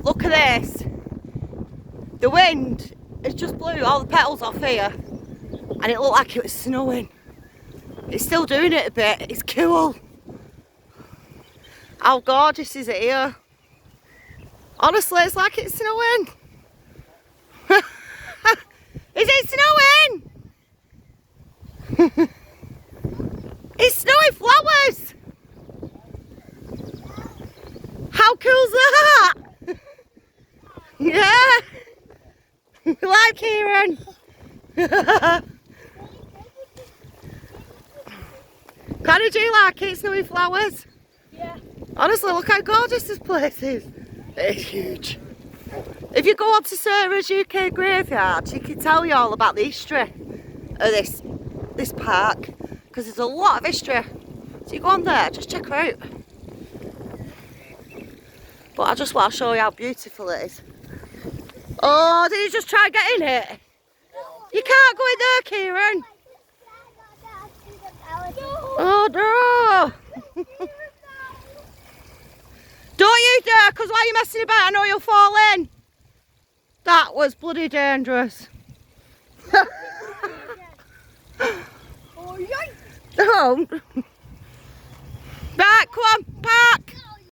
Look at this. The wind has just blew all the petals off here and it looked like it was snowing. It's still doing it a bit. It's cool. How gorgeous is it here? Honestly, it's like it's snowing. Is it snowing? It's snowing flowers. How cool's that? Yeah. Like Kieran. Kind of do like it, snowy flowers. Yeah. Honestly, look how gorgeous this place is. It's huge. If you go on to Sarah's UK graveyard, she can tell you all about the history of this park, because there's a lot of history. So you go on there, just check her out. But I just want to show you how beautiful it is. Oh, did you just try getting it? You can't go in there, Kieran. Oh no! Don't you dare, because while you're messing about, I know you'll fall in. That was bloody dangerous. Oh. Right, come on.